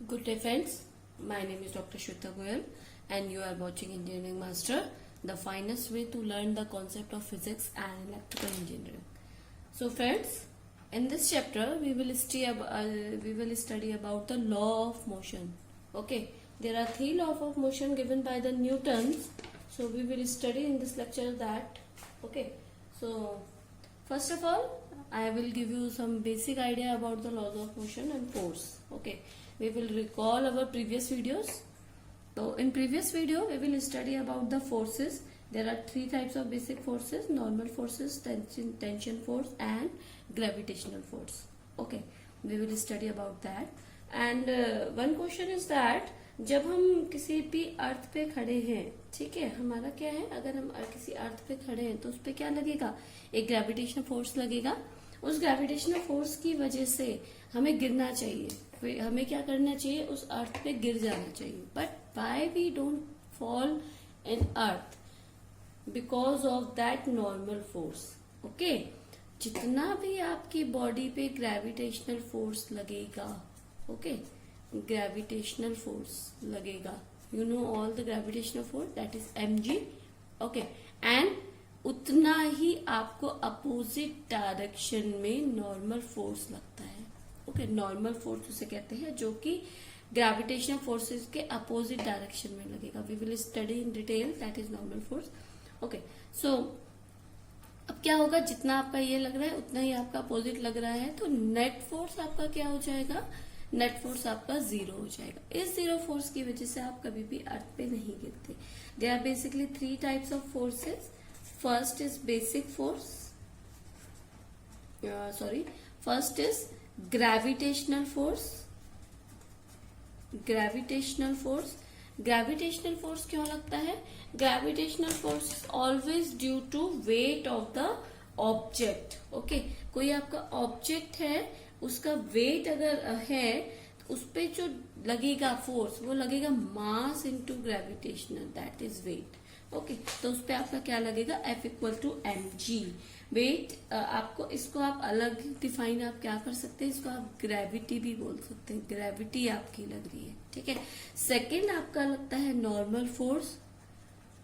Good day friends, my name is Dr. Shweta Goyal and you are watching Engineering Master, the finest way to learn the concept of physics and electrical engineering. So friends, in this chapter we will study about the law of motion. Okay, there are 3 laws of motion given by the Newtons. So we will study in this lecture that. Okay, so first of all I will give you some basic idea about the laws of motion and force. Okay, we will recall our previous videos. So in previous video we will study about the forces. There are 3 types of basic forces: normal forces, tension force and gravitational force. Okay, we will study about that. And one question is that जब हम किसी भी अर्थ पे खड़े हैं, ठीक है, हमारा क्या है, अगर हम किसी अर्थ पे खड़े हैं तो उस पे क्या लगेगा, एक ग्रेविटेशनल फोर्स लगेगा. उस ग्रेविटेशनल फोर्स की वजह से हमें गिरना चाहिए, हमें क्या करना चाहिए, उस अर्थ पे गिर जाना चाहिए. But why we don't fall in earth? Because of that normal force. Okay, जितना भी आपकी बॉडी पे ग्रेविटेशनल फोर्स लगेगा, ओके, ग्रेविटेशनल फोर्स लगेगा, you know all the gravitational force, that is mg. Okay, and उतना ही आपको अपोजिट डायरेक्शन में नॉर्मल फोर्स लगता है. ओके, नॉर्मल फोर्स उसे कहते हैं जो कि ग्रेविटेशनल फोर्सेस के अपोजिट डायरेक्शन में लगेगा. We will study in detail that is normal force. Okay, so अब क्या होगा, जितना आपका ये लग रहा है उतना ही आपका अपोजिट लग रहा है, तो नेट फोर्स आपका क्या हो जाएगा, नेट फोर्स आपका 0 हो जाएगा. इस 0 फोर्स की वजह से आप कभी भी अर्थ पे नहीं गिरते. They are basically 3 types of forces. First is basic force. First is gravitational force. Gravitational force. Gravitational force क्यों लगता है? Gravitational force is always due to weight of the object. Okay, कोई आपका ऑब्जेक्ट है, उसका वेट अगर है तो उस पे जो लगेगा फोर्स, वो लगेगा mass into gravitational, that is weight. Okay, तो उस पे आपका क्या लगेगा, F equal to mg. Weight आपको, इसको आप अलग डिफाइन आप क्या कर सकते हैं, इसको आप ग्रेविटी भी बोल सकते हैं. ग्रेविटी आपकी लग रही है, ठीक है. सेकंड आपका लगता है normal force.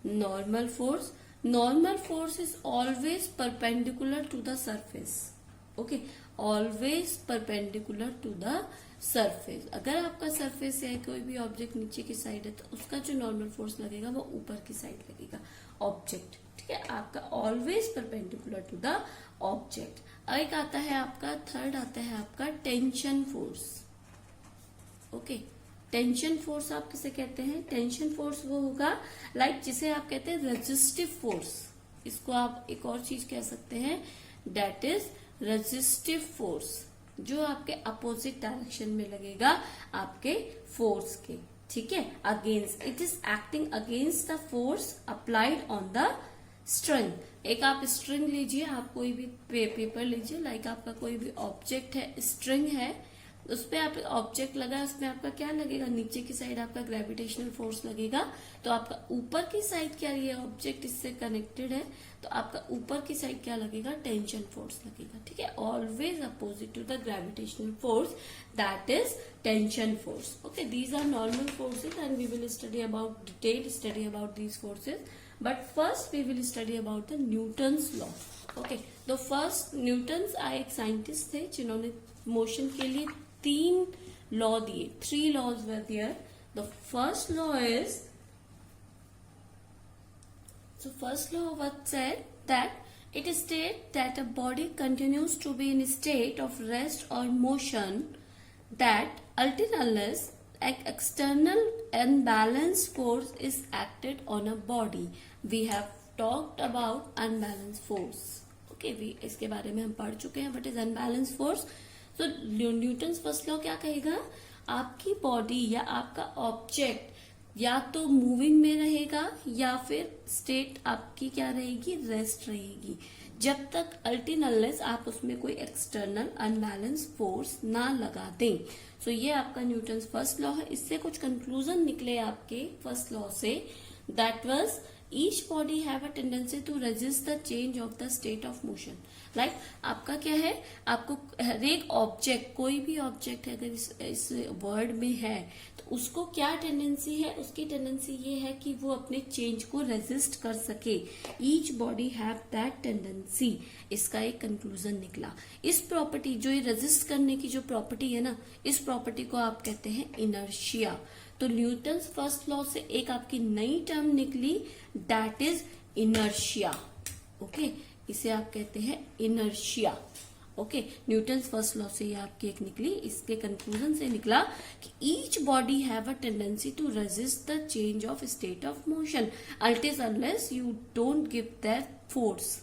Normal force, normal force is always perpendicular to the surface. Okay, always perpendicular to the surface. अगर आपका सरफेस है, कोई भी ऑब्जेक्ट नीचे की साइड है, तो उसका जो नॉर्मल फोर्स लगेगा वो ऊपर की साइड लगेगा ऑब्जेक्ट, ठीक है. आपका always perpendicular to the object. एक आता है आपका, थर्ड आता है आपका tension force. Okay, tension force आप किसे कहते हैं, टेंशन फोर्स वो होगा लाइक जिसे आप कहते हैं रेजिस्टिव फोर्स. इसको आप एक और चीज कह सकते हैं, दैट इज रेजिस्टिव फोर्स, जो आपके अपोजिट डायरेक्शन में लगेगा आपके फोर्स के, ठीक है. Against, it is acting against the force applied on the string. एक आप स्ट्रिंग लीजिए, आप कोई भी पेपर लीजिए, लाइक आपका कोई भी ऑब्जेक्ट है, स्ट्रिंग है, उस पे आप ऑब्जेक्ट लगा, उसमें आपका क्या लगेगा, नीचे की साइड आपका ग्रेविटेशनल फोर्स लगेगा. तो आपका ऊपर की साइड क्या, ये ऑब्जेक्ट इससे कनेक्टेड है, तो आपका ऊपर की साइड क्या लगेगा, टेंशन फोर्स लगेगा, ठीक है. Always opposite to the gravitational force, that is tension force. Okay, these are normal forces and we will study about detail study about these forces. But first we will study about the Newton's law. Okay, तो first Newton's एक scientist थे जिन्होंने motion के लिए 3 law दिए. 3 laws were there. The first law is, so first law what said that it states that a body continues to be in a state of rest or motion that until unless an external unbalanced force is acted on a body. We have talked about unbalanced force. Okay, इसके बारे में हम पढ़ चुके हैं. What is unbalanced force? तो Newton's first law क्या कहेगा, आपकी बॉडी या आपका ऑब्जेक्ट या तो मूविंग में रहेगा या फिर स्टेट आपकी क्या रहेगी, रेस्ट रहेगी, जब तक अल्टिल अनलेस आप उसमें कोई एक्सटर्नल अनबैलेंस फोर्स ना लगा दें. सो ये आपका न्यूटन्स फर्स्ट लॉ है. इससे कुछ कंक्लूजन निकले आपके फर्स्ट लॉ से, that was each body have a tendency to resist the change of the state of motion. Like आपका क्या है, आपको हर एक ऑब्जेक्ट, कोई भी ऑब्जेक्ट है अगर इस वर्ल्ड में है तो उसको क्या टेंडेंसी है, उसकी टेंडेंसी ये है कि वो अपने चेंज को रेजिस्ट कर सके. Each body have that tendency. इसका एक कंक्लूजन निकला. इस प्रॉपर्टी, जो ये रेजिस्ट करने की जो प्रॉपर्टी है ना, इस प्रॉपर्टी को आप कहते हैं इनर्शिया. तो न्यूटन्स फर्स्ट लॉ से एक आपकी नई टर्म निकली, दैट इज इनर्शिया. ओके, इसे आप कहते हैं inertia. Okay, Newton's first law से ये आपकी एक निकली. इसके कंक्लूजन से निकला कि each body have a tendency to resist the change of state of motion until unless you don't give that force.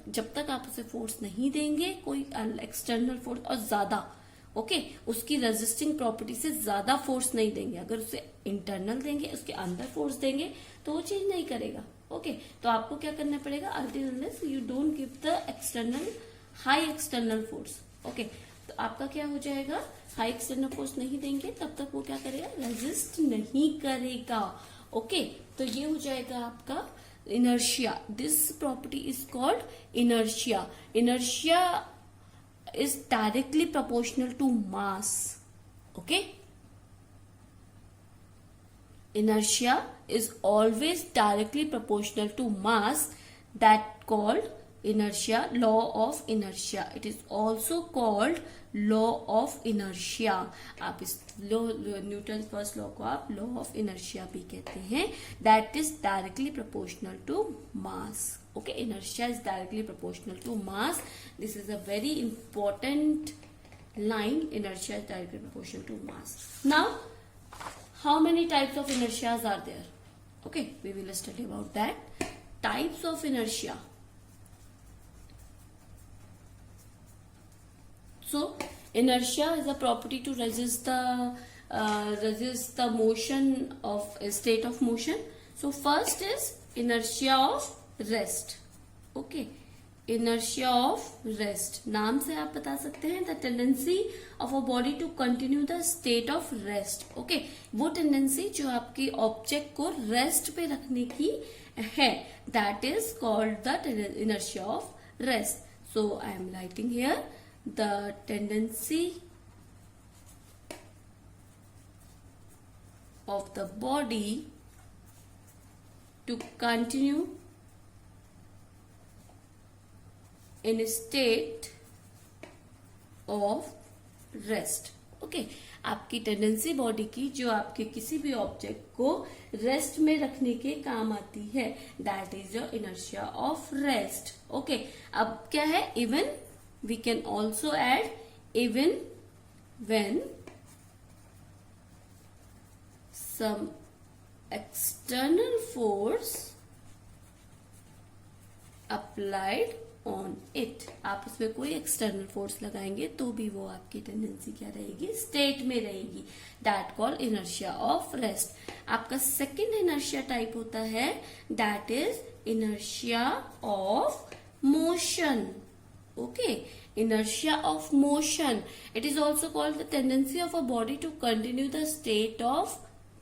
जब तक आप उसे फोर्स नहीं देंगे, कोई एक्सटर्नल फोर्स और ज्यादा, ओके, उसकी रेजिस्टिंग प्रॉपर्टी से ज्यादा फोर्स नहीं देंगे. अगर उसे इंटरनल देंगे, उसके अंदर फोर्स देंगे तो वो चेंज नहीं करेगा. ओके, तो आपको क्या करना पड़ेगा, अल्टिल unless you don't give the external high external force. Okay, तो आपका क्या हो जाएगा, हाई एक्सटर्नल फोर्स नहीं देंगे तब तक वो क्या करेगा, रेजिस्ट नहीं करेगा. ओके, तो ये हो जाएगा आपका inertia. This property is called inertia. Inertia is directly proportional to mass. Okay, inertia is always directly proportional to mass. That called inertia, law of inertia. It is also called law of inertia. आप इस Newton first law को आप law of inertia भी कहते हैं. That is directly proportional to mass. Okay, inertia is directly proportional to mass. This is a very important line. Inertia is directly proportional to mass. Now, how many types of inertias are there? Okay, we will study about that. Types of inertia. So, inertia is a property to resist the motion of a state of motion. So, first is inertia of rest. Okay, inertia of rest. नाम से आप बता सकते हैं the tendency of a body to continue the state of rest. Okay, वो tendency जो आपकी object को रेस्ट पे रखने की है, that is called the inertia of rest. So I am writing here the tendency of the body to continue in a state of rest. Okay, आपकी tendency body की जो आपके किसी भी ऑब्जेक्ट को रेस्ट में रखने के काम आती है, that is your inertia of rest. Okay, अब क्या है, even we can also add even when some external force applied on it. आप उसमें कोई एक्सटर्नल फोर्स लगाएंगे तो भी वो आपकी टेंडेंसी क्या रहेगी, स्टेट में रहेगी. That call inertia of rest. आपका सेकेंड इनर्शिया टाइप होता है, that is inertia of motion. Okay, inertia of motion. It is also called the tendency of a body to continue the state of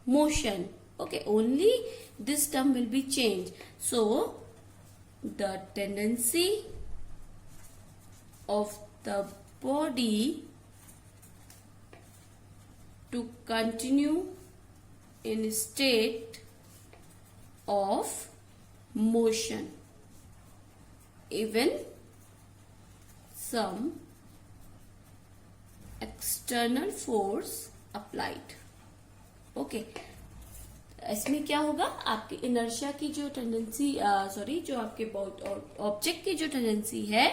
motion. Okay, only this term will be changed. So, the tendency of the body to continue in a state of motion even some external force applied. Okay, इसमें क्या होगा, आपकी inertia की जो tendency जो आपके object की जो टेंडेंसी है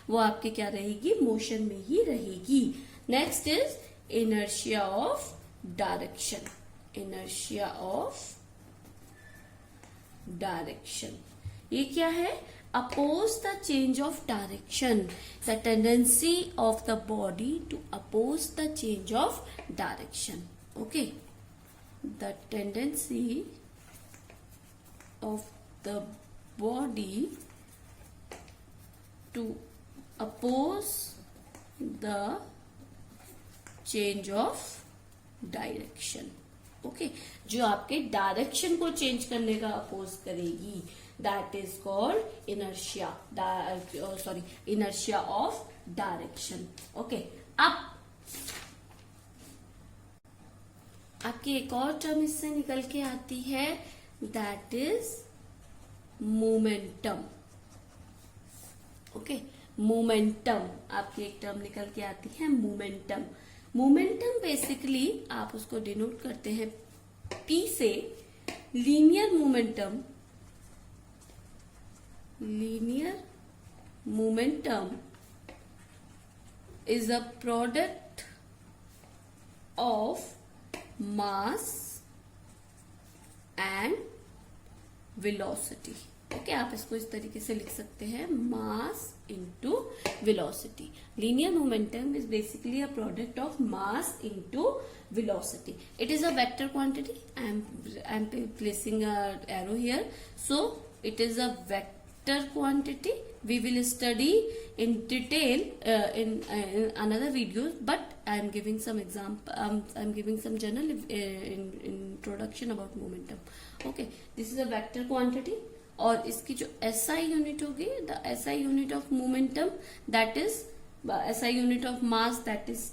वो आपकी क्या रहेगी, मोशन में ही रहेगी. Next is inertia of direction. Inertia of direction ये क्या है, oppose the change of direction. The tendency of the body to oppose the change of direction. Okay, the tendency of the body to oppose the change of direction. Okay, जो आपके direction को change करने का oppose करेगी, that is called inertia, sorry inertia of direction. Okay, अब आपकी एक और टर्म इससे निकल के आती है, that is momentum. Okay, momentum आपकी एक टर्म निकल के आती है, मोमेंटम। मोमेंटम बेसिकली आप उसको डिनोट करते हैं P से। Linear momentum, linear momentum is a product of mass and velocity. Okay, आप इसको इस तरीके से लिख सकते हैं, mass into velocity. Linear momentum is basically a product of mass into velocity. It is a vector quantity. I am placing a arrow here. So it is a vector quantity. We will study in detail in another videos, but I am giving some example. I am giving some general introduction about momentum. Okay, this is a vector quantity. और इसकी जो SI unit होगी, the SI unit of momentum, that is SI unit of mass, that is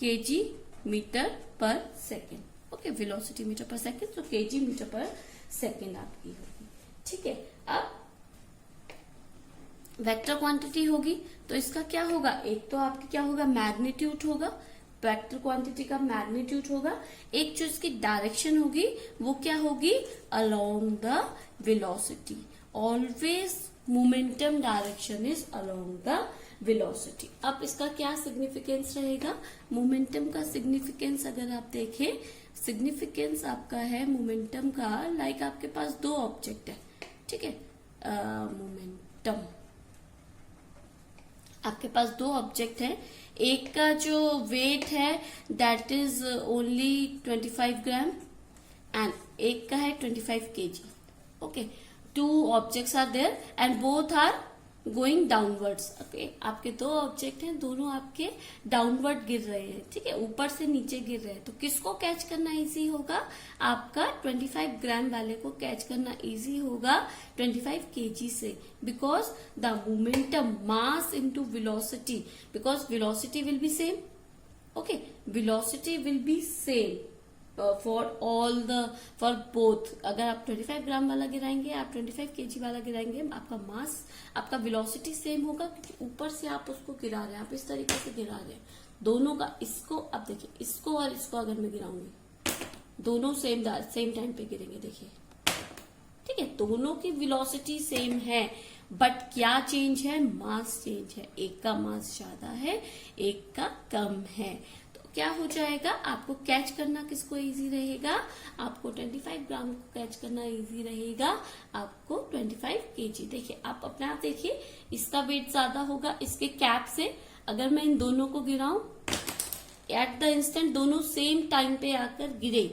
kg metre per second. Okay, velocity metre per second, तो KG metre per second आपकी होगी। ठीक है, अब वेक्टर क्वांटिटी होगी तो इसका क्या होगा, एक तो आपकी क्या होगा, मैग्नीट्यूड होगा, वेक्टर क्वांटिटी का मैग्नीट्यूड होगा। एक जो इसकी डायरेक्शन होगी वो क्या होगी, along the velocity. Always momentum direction is along the velocity. अब इसका क्या सिग्निफिकेंस रहेगा, मोमेंटम का सिग्निफिकेंस अगर आप देखें, सिग्निफिकेंस आपका है मोमेंटम का, लाइक आपके पास दो ऑब्जेक्ट है, ठीक है, मोमेंटम आपके पास दो ऑब्जेक्ट है, एक का जो वेट है that is only 25 gram and एक का है 25 kg। Okay, two objects are there and both are going downwards. Okay, आपके दो ऑब्जेक्ट हैं, दोनों आपके डाउनवर्ड गिर रहे हैं, ठीक है, ऊपर से नीचे गिर रहे हैं। तो किसको कैच करना इजी होगा, आपका 25 ग्राम वाले को कैच करना इजी होगा 25 kg से, because the momentum mass into velocity, because velocity will be same. Okay, velocity will be same for all the, for both. अगर आप 25 ग्राम वाला गिराएंगे, आप 25 kg वाला गिराएंगे, आपका मास, आपका वेलोसिटी सेम होगा, क्योंकि ऊपर से आप उसको गिरा रहे हैं, आप इस तरीके से गिरा रहे हैं दोनों का। इसको अब देखिए, इसको और इसको अगर मैं गिराऊंगी, दोनों सेम टाइम पे गिरेंगे, देखिए, ठीक है, दोनों की वेलोसिटी सेम है, बट क्या चेंज है, मास चेंज है। एक का मास ज्यादा है, एक का कम है, क्या हो जाएगा, आपको कैच करना किसको इजी रहेगा, आपको 25 ग्राम को कैच करना इजी रहेगा, आपको 25 kg। देखिए, आप अपने आप देखिए, इसका वेट ज्यादा होगा इसके कैप से। अगर मैं इन दोनों को गिराऊं, एट द इंस्टेंट दोनों सेम टाइम पे आकर गिरे,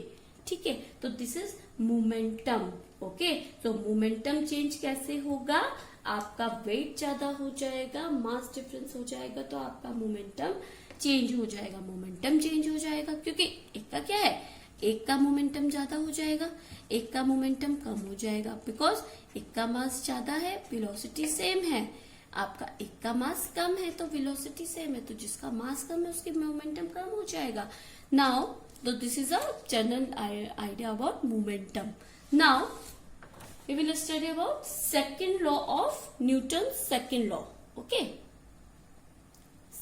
ठीक है, तो दिस इज मोमेंटम। ओके, तो मोमेंटम चेंज कैसे होगा, आपका वेट ज्यादा हो जाएगा, मास डिफरेंस हो जाएगा, तो आपका मोमेंटम चेंज हो जाएगा, मोमेंटम चेंज हो जाएगा, क्योंकि एक का क्या है, एक का मोमेंटम ज्यादा हो जाएगा, एक का मोमेंटम कम हो जाएगा, बिकॉज एक का मास ज्यादा है, वेलोसिटी सेम है, आपका एक का मास कम है तो वेलोसिटी सेम है, तो जिसका मास कम है उसकी मोमेंटम कम हो जाएगा। नाउ तो this is a general idea about momentum. Now we will study about second law of Newton second law. Okay,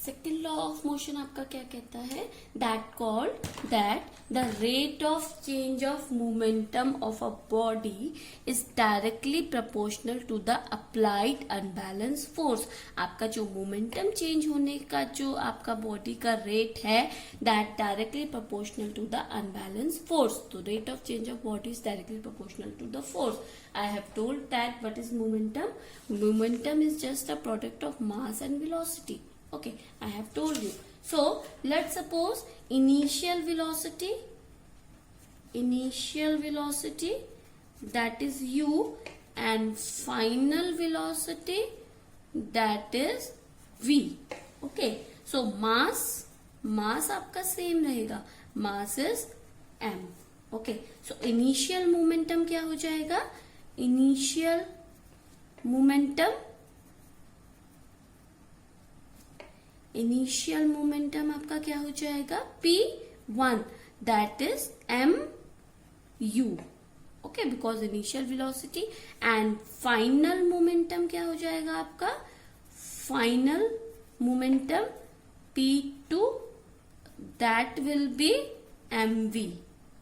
second law of motion आपका क्या कहता है, that called that the rate of change of momentum of a body is directly proportional to the applied unbalance force. आपका जो momentum change होने का जो आपका बॉडी का रेट है, that directly proportional to the unbalance force. तो rate of change of body is directly proportional to the force. I have told that what is momentum. Momentum is just a product of mass and velocity. Okay, I have told you. So let's suppose initial velocity that is u, and final velocity that is v. Okay, so mass आपका same रहेगा, mass is m. Okay, so initial momentum क्या हो जाएगा, initial momentum, initial momentum आपका क्या हो जाएगा, P1, that is mu, okay, because initial velocity. And final momentum क्या हो जाएगा आपका, final momentum P2, that will be mv,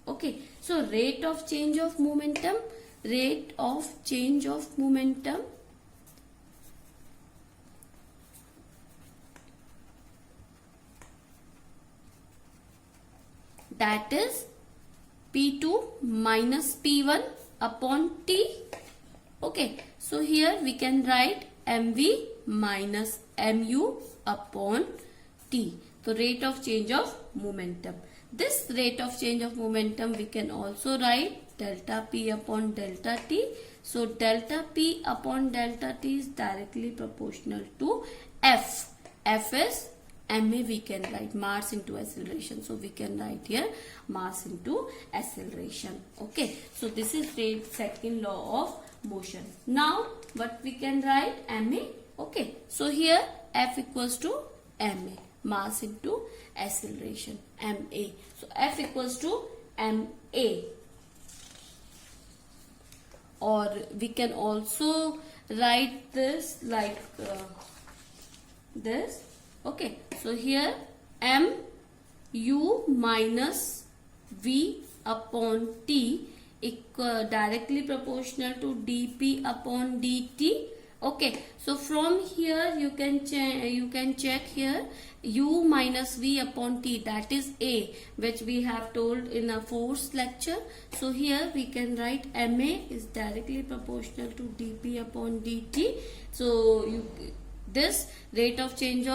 okay, so rate of change of momentum, rate of change of momentum that is P2 minus P1 upon T, okay, so here we can write mv minus mu upon T. So rate of change of momentum. This rate of change of momentum we can also write delta P upon delta T. So delta P upon delta T is directly proportional to F. F is ma, we can write mass into acceleration. So we can write here mass into acceleration. Okay. So this is the second law of motion. Now what we can write, ma. Okay. So here F equals to ma. Mass into acceleration, ma. So F equals to ma. Or we can also write this like this. Okay, so here m u minus v upon t directly proportional to dp upon dt. Okay, so from here you can check here u minus v upon t, that is a, which we have told in a force lecture. So here we can write ma is directly proportional to dp upon dt. So this rate of change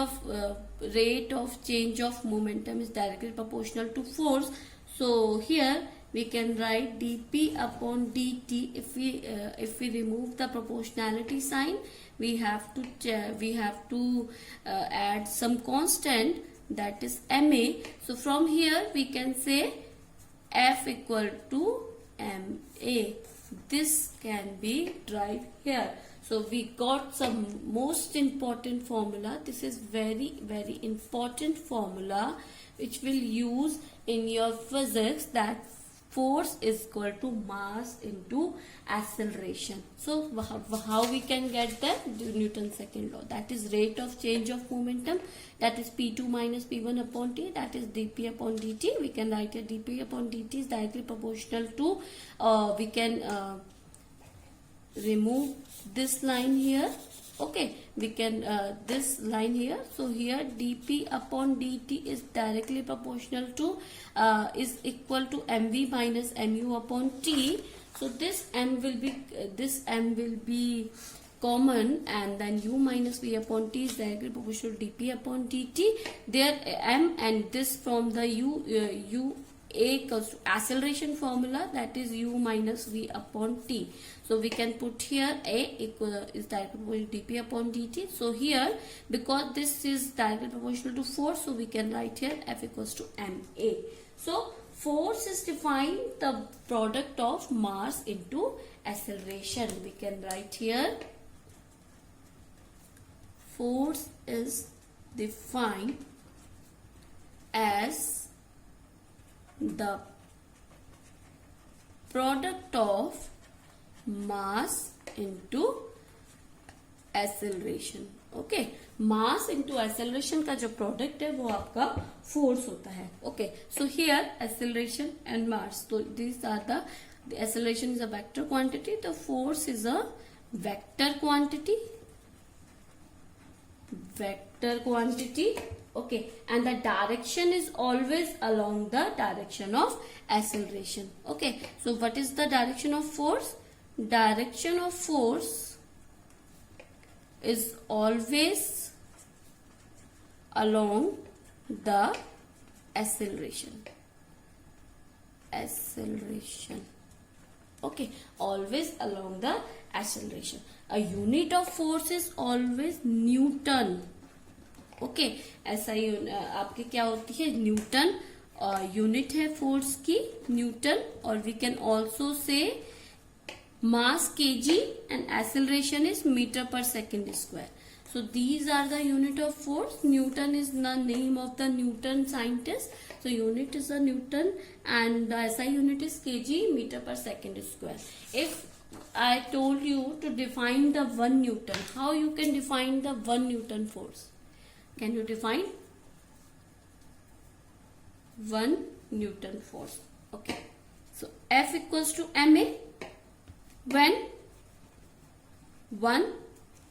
of momentum is directly proportional to force. So here we can write dp upon dt. If we remove the proportionality sign, we have to add some constant, that is ma. So from here we can say F equal to ma. This can be right here. So we got some most important formula. This is very important formula which will use in your physics, that force is equal to mass into acceleration. So how we can get that, Newton's second law, that is rate of change of momentum, that is P2 minus P1 upon T, that is dp upon dt. We can write it dp upon dt is directly proportional to we can remove this line here. Okay, we can this line here. So here dp upon dt is directly proportional to is equal to mv minus mu upon t. So this m will be common, and then u minus v upon t is directly proportional to dp upon dt. There m and this from the u a equals to acceleration formula, that is u minus v upon t. So we can put here a is directly proportional to dp upon dt. So here, because this is directly proportional to force, so we can write here F equals to ma. So force is defined the product of mass into acceleration. We can write here force is defined as the product of mass into acceleration. Okay, mass into acceleration का जो product है वो आपका force होता है. Okay, so here acceleration and mass, तो this are the acceleration is a vector quantity, the force is a vector quantity, okay, and the direction is always along the direction of acceleration. Okay, so what is the direction of force? Direction of force is always along the acceleration. Okay, always along the acceleration. A unit of force is always Newton. Okay, ऐसा ही आपके क्या होती है Newton, unit है force की Newton, और we can also say mass kg and acceleration is meter per second square. So these are the unit of force. Newton is the name of the Newton scientist. So unit is the Newton and the SI unit is kg, meter per second square. If I told you to define the 1 Newton, how you can define the 1 Newton force? Can you define 1 Newton force? Okay. So F equals to ma. When 1,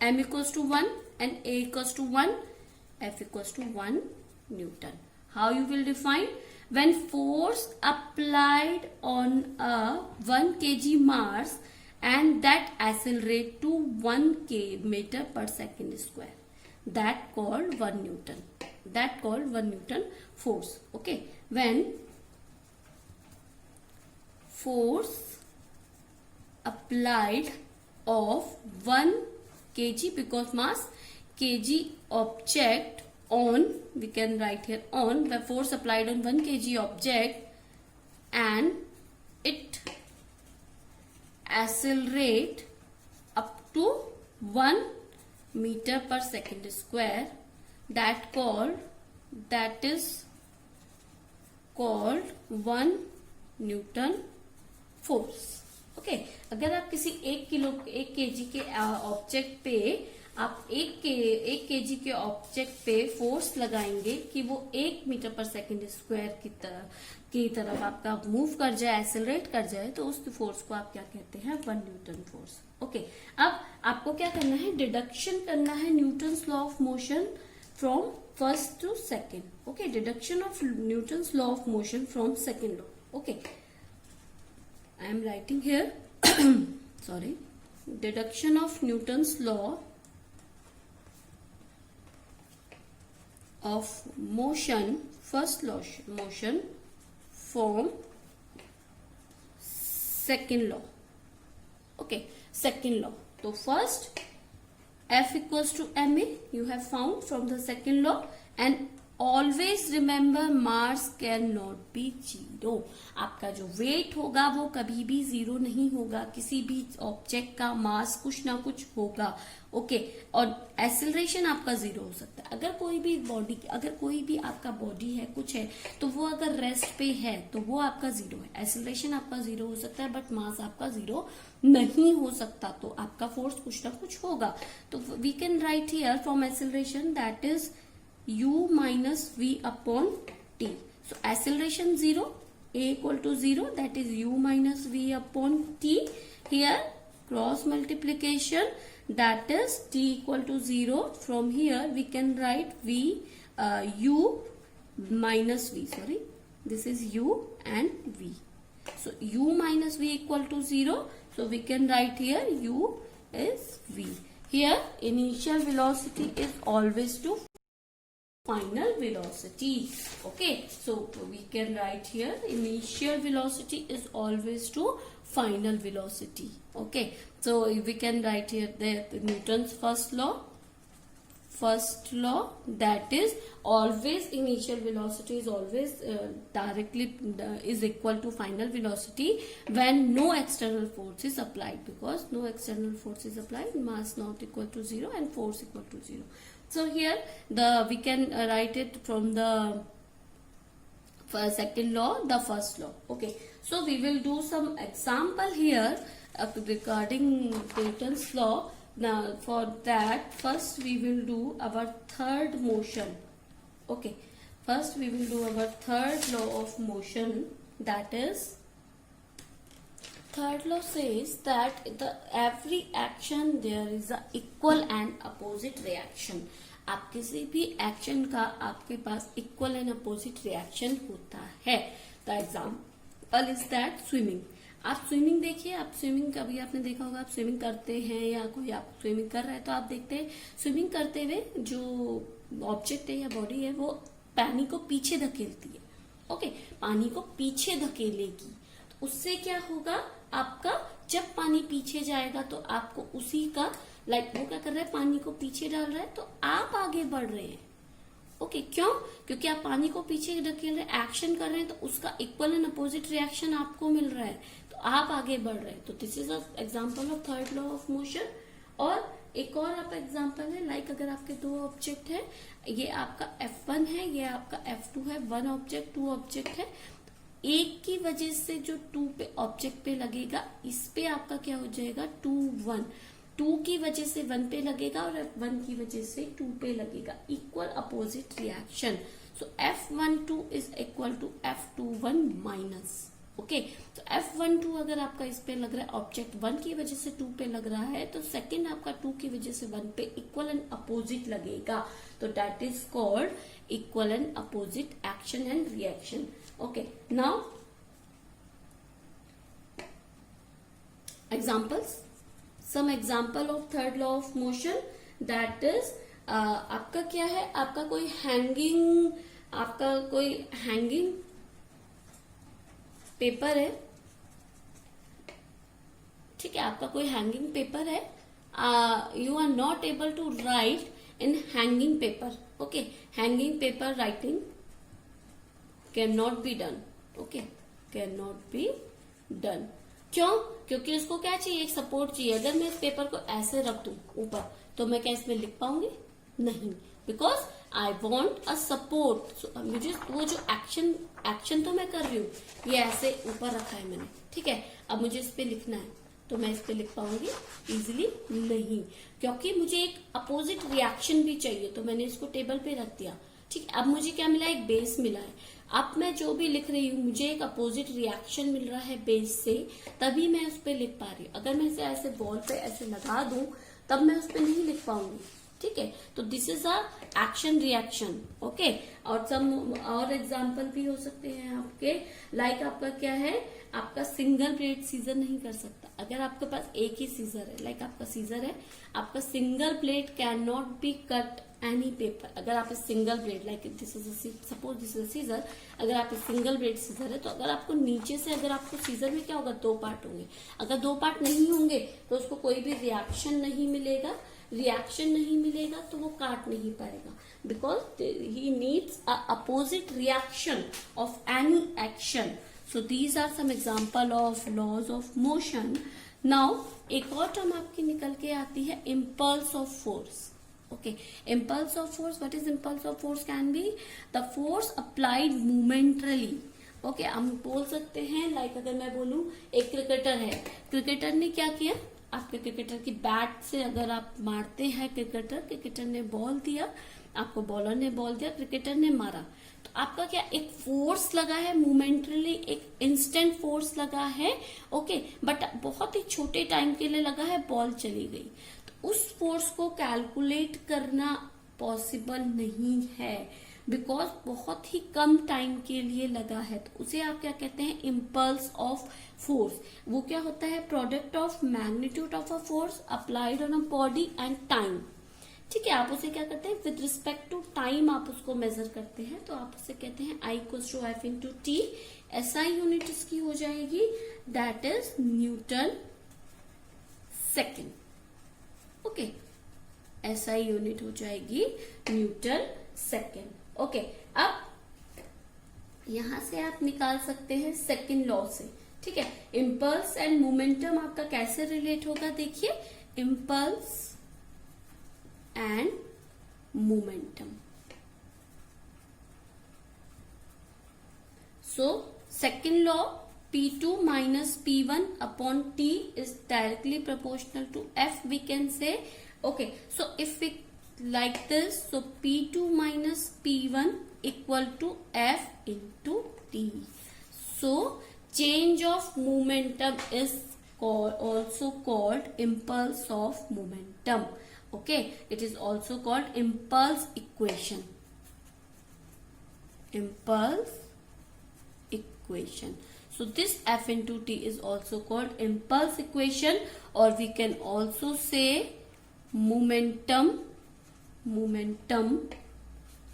m equals to 1 and a equals to 1, F equals to 1 Newton. How you will define? When force applied on a 1 kg mass and that accelerate to 1 meter per second square, that called 1 Newton. That called 1 Newton force. Okay. When force applied of 1 kg, because mass kg object on, we can write here on, the force applied on 1 kg object and it accelerate up to 1 meter per second square, that is called 1 Newton force. Okay अगर आप किसी 1 KG के object पे आप 1 KG के object पे force लगाएंगे कि वो 1 मीटर पर सेकंड स्क्वायर की तरफ आपका मूव कर जाए, एक्सेलरेट कर जाए, तो उस फोर्स को आप क्या कहते हैं? 1 न्यूटन फोर्स. ओके अब आपको क्या करना है? डिडक्शन करना है Newton's law of motion from first to second. Okay deduction of Newton's law of motion from second law. Okay I am writing here sorry, deduction of Newton's law of motion, first law motion from second law. Okay, second law. So first F equals to ma you have found from the second law, and always remember mass can not B zero. आपका जो wait होगा वो कभी भी zero नहीं होगा. किसी भी ऑब्जेक्ट का मास कुछ ना कुछ होगा. ओके और एक्सेलरेशन आपका जीरो हो सकता है. अगर कोई भी आपका बॉडी है, कुछ है, तो वो अगर रेस्ट पे है तो वो आपका जीरो है. एक्सेलरेशन आपका जीरो हो सकता है बट मास आपका जीरो नहीं हो सकता. तो आपका फोर्स कुछ ना कुछ होगा. तो we can write here from acceleration that is u minus v upon t. So acceleration 0, a equal to 0, that is u minus v upon t. Here cross multiplication, that is t equal to 0. From here we can write u minus v, sorry, this is u and v. So u minus v equal to 0. So we can write here u is v. Here initial velocity is always to final velocity. Okay, so we can write here initial velocity is always to final velocity. Okay, so we can write here the Newton's first law, that is always initial velocity is always directly is equal to final velocity when no external force is applied. Because no external force is applied, mass not equal to 0 and force equal to 0. So here we can write it from the second law, the first law. Okay, so we will do some example here regarding Newton's law. Now for that, first we will do our third motion. Okay, first we will do our third law of motion, that is third law says that every action there is a equal and opposite reaction. आप किसी भी action का आपके पास equal and opposite reaction होता है. The example is that swimming. आप swimming देखिए, आप स्विमिंग कभी आपने देखा होगा, आप स्विमिंग करते हैं या कोई आप स्विमिंग कर रहा है तो आप देखते हैं स्विमिंग करते हुए जो ऑब्जेक्ट है या बॉडी है वो पानी को पीछे धकेलती है. ओके, पानी को पीछे धकेलेगी तो उससे क्या होगा, आपका जब पानी पीछे जाएगा तो आपको उसी का वो क्या कर रहा है, पानी को पीछे डाल रहा है तो आप आगे बढ़ रहे हैं. ओके क्यों? क्योंकि आप पानी को पीछे ढकेल रहे, एक्शन कर रहे हैं, तो उसका इक्वल एंड अपोजिट रिएक्शन आपको मिल रहा है, तो आप आगे बढ़ रहे हैं। तो this is a example of third law of motion. और एक और आप एग्जांपल है, लाइक अगर आपके दो ऑब्जेक्ट है, ये आपका F1 है, ये आपका F2 है, वन ऑब्जेक्ट टू ऑब्जेक्ट है, एक की वजह से जो टू पे ऑब्जेक्ट पे लगेगा, इस पे आपका क्या हो जाएगा 2 1, 2 की वजह से 1 पे लगेगा और F1 की वजह से 2 पे लगेगा, equal opposite reaction. So F12 is equal to F21 minus. Okay, तो F12 अगर आपका इस पे लग रहा है, ऑब्जेक्ट 1 की वजह से 2 पे लग रहा है, तो सेकंड आपका 2 की वजह से 1 पे इक्वल एंड अपोजिट लगेगा, तो that is called equal and opposite action and reaction. Okay, now examples, some example of third law of motion, that is आपका क्या है, आपका कोई हैंगिंग पेपर है, ठीक है, आपका कोई हैंगिंग पेपर है, you are not able to write in hanging paper. Okay, hanging paper writing can not be done. Okay, can not be done. क्यों? क्योंकि उसको क्या चाहिए, एक सपोर्ट चाहिए। अगर मैं इस पेपर को ऐसे रख दूं ऊपर, तो मैं क्या इसमें लिख पाऊंगी? नहीं, because I want a support. मुझे वो जो एक्शन तो मैं कर रही हूँ, ये ऐसे ऊपर रखा है मैंने, ठीक है, अब मुझे इस पे लिखना है, तो मैं इस पे लिख पाऊंगी इजिली? नहीं, क्योंकि मुझे एक अपोजिट रिएक्शन भी चाहिए, तो मैंने इसको टेबल पे रख दिया, ठीक है। अब मुझे क्या मिला, एक बेस मिला है। अब मैं जो भी लिख रही हूँ, मुझे एक अपोजिट रिएक्शन मिल रहा है बेस से, तभी मैं उस पर लिख पा रही हूँ। अगर मैं इसे ऐसे बॉल पे ऐसे लगा दूं, तब मैं उस पर नहीं लिख पाऊंगी, ठीक है। तो this is a action reaction. Okay, और सम और एग्जाम्पल भी हो सकते हैं आपके, लाइक आपका क्या है, आपका सिंगल ब्लेड सीजर नहीं कर सकता। अगर आपके पास एक ही सीजर है, लाइक आपका सीजर है, आपका single blade can not be cut any paper. अगर आप single blade, like this is suppose this is scissor, अगर आप सिंगल ब्लेड सीजर है, तो अगर आपको नीचे से, अगर आपको सीजर में क्या होगा, 2 पार्ट होंगे। अगर 2 पार्ट नहीं होंगे, तो उसको कोई भी रिएक्शन नहीं मिलेगा, तो वो काट नहीं पाएगा, because he needs a opposite reaction of any action. So these are some example of laws of motion. Now एक और टर्म आपकी निकल के आती है, impulse of force. Okay, impulse of force. What is impulse of force? Can be the force applied momentarily. Okay, हम बोल सकते हैं, लाइक अगर मैं बोलूं, एक क्रिकेटर है, क्रिकेटर ने क्या किया, आपके क्रिकेटर की बैट से अगर आप मारते हैं, क्रिकेटर ने बॉल दिया आपको, बॉलर ने बॉल दिया, क्रिकेटर ने मारा, तो आपका क्या एक फोर्स लगा है, मोमेंटरली एक इंस्टेंट फोर्स लगा है। ओके, बट बहुत ही छोटे टाइम के लिए लगा है, बॉल चली गई। उस फोर्स को कैलकुलेट करना पॉसिबल नहीं है, बिकॉज बहुत ही कम टाइम के लिए लगा है, तो उसे आप क्या कहते हैं, इम्पल्स ऑफ फोर्स। वो क्या होता है, product of magnitude of a force applied on a body and time, ठीक है। आप उसे क्या करते हैं, विद रिस्पेक्ट टू टाइम आप उसको मेजर करते हैं, तो आप उसे कहते हैं I equals to F into T. SI unit इसकी हो जाएगी, that is Newton second. Okay, SI unit हो जाएगी न्यूटन सेकेंड। ओके, अब यहां से आप निकाल सकते हैं सेकेंड लॉ से, ठीक है। इम्पल्स एंड मोमेंटम आपका कैसे रिलेट होगा, देखिए, impulse and momentum. So second law, P2 minus P1 upon T is directly proportional to F, we can say. Okay, so if we like this, so P2 minus P1 equal to F into T. So change of momentum is also called impulse of momentum. Okay, it is also called impulse equation. Impulse equation. So this F into T is also called impulse equation, or we can also say momentum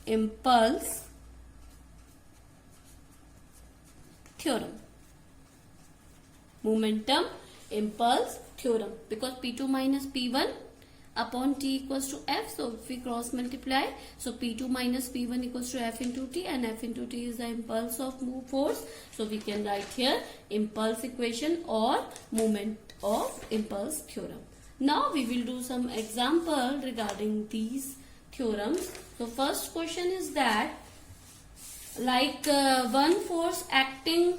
impulse theorem. Momentum impulse theorem, because P2 minus P1 upon t equals to f. So if we cross multiply, so p2 minus p1 equals to f into t, and f into t is the impulse of force. So we can write here impulse equation or moment of impulse theorem. Now we will do some example regarding these theorems. So first question is that, like one force acting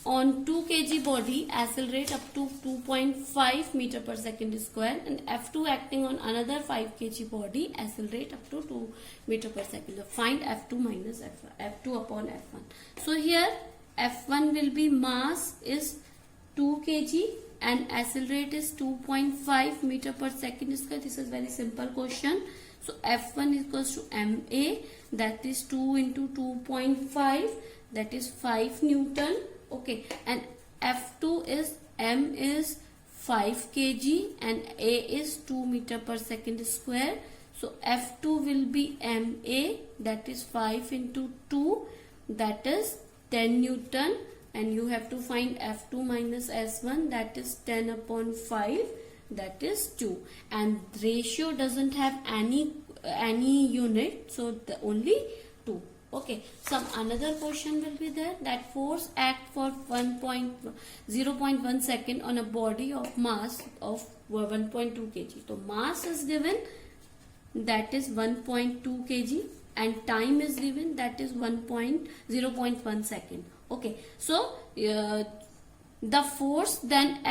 on 2 kg body accelerate up to 2.5 meter per second square, and F2 acting on another 5 kg body accelerate up to 2 meter per second. So find F2 minus F2 upon F1. So here F1 will be mass is 2 kg and accelerate is 2.5 meter per second square. This is very simple question. So F1 equals to ma, that is 2 into 2.5, that is 5 Newton. Okay, and F2 is m is 5 kg and a is 2 meter per second square. So F2 will be ma, that is 5 into 2, that is 10 Newton, and you have to find F2 minus S1, that is 10 upon 5, that is 2, and ratio doesn't have any unit, so the only 2. Okay, some another question will be there, that force act for 0.1 second on a body of mass of 1.2 kg. So mass is given, that is 1.2 kg, and time is given, that is 0.1 second. Okay, so the force then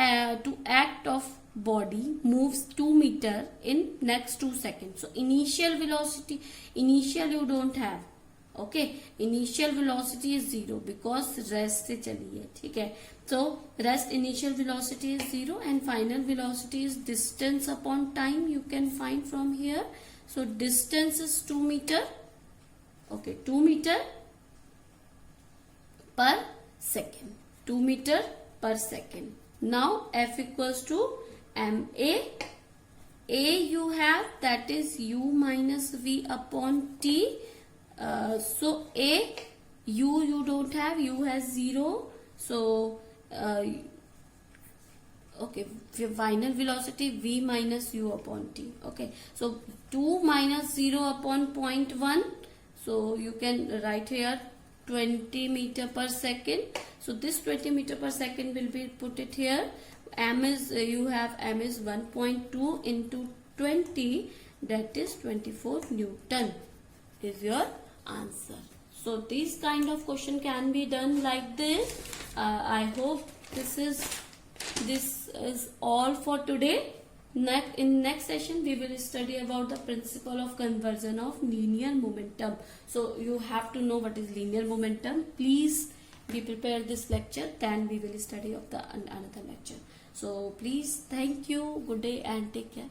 to act of body moves 2 meter in next 2 seconds. So initial velocity, you don't have. Okay, initial velocity is 0 because rest से चली है, ठीक है. So rest initial velocity is 0 and final velocity is distance upon time. You can find from here. So distance is 2 meter. Okay, 2 meter per second. 2 meter per second. Now F equals to ma. A you have, that is u minus v upon t. So a, you don't have, u has 0. So okay, final velocity v minus u upon t. Okay, so 2 minus 0 upon 0.1. So you can write here 20 meter per second. So this 20 meter per second will be put it here. M is you have m is 1.2 into 20, that is 24 Newton is your answer. So this kind of question can be done like this. I hope this is all for today. In next session we will study about the principle of conversion of linear momentum. So you have to know what is linear momentum. Please be prepared this lecture, then we will study of the another lecture. So please, thank you, good day and take care.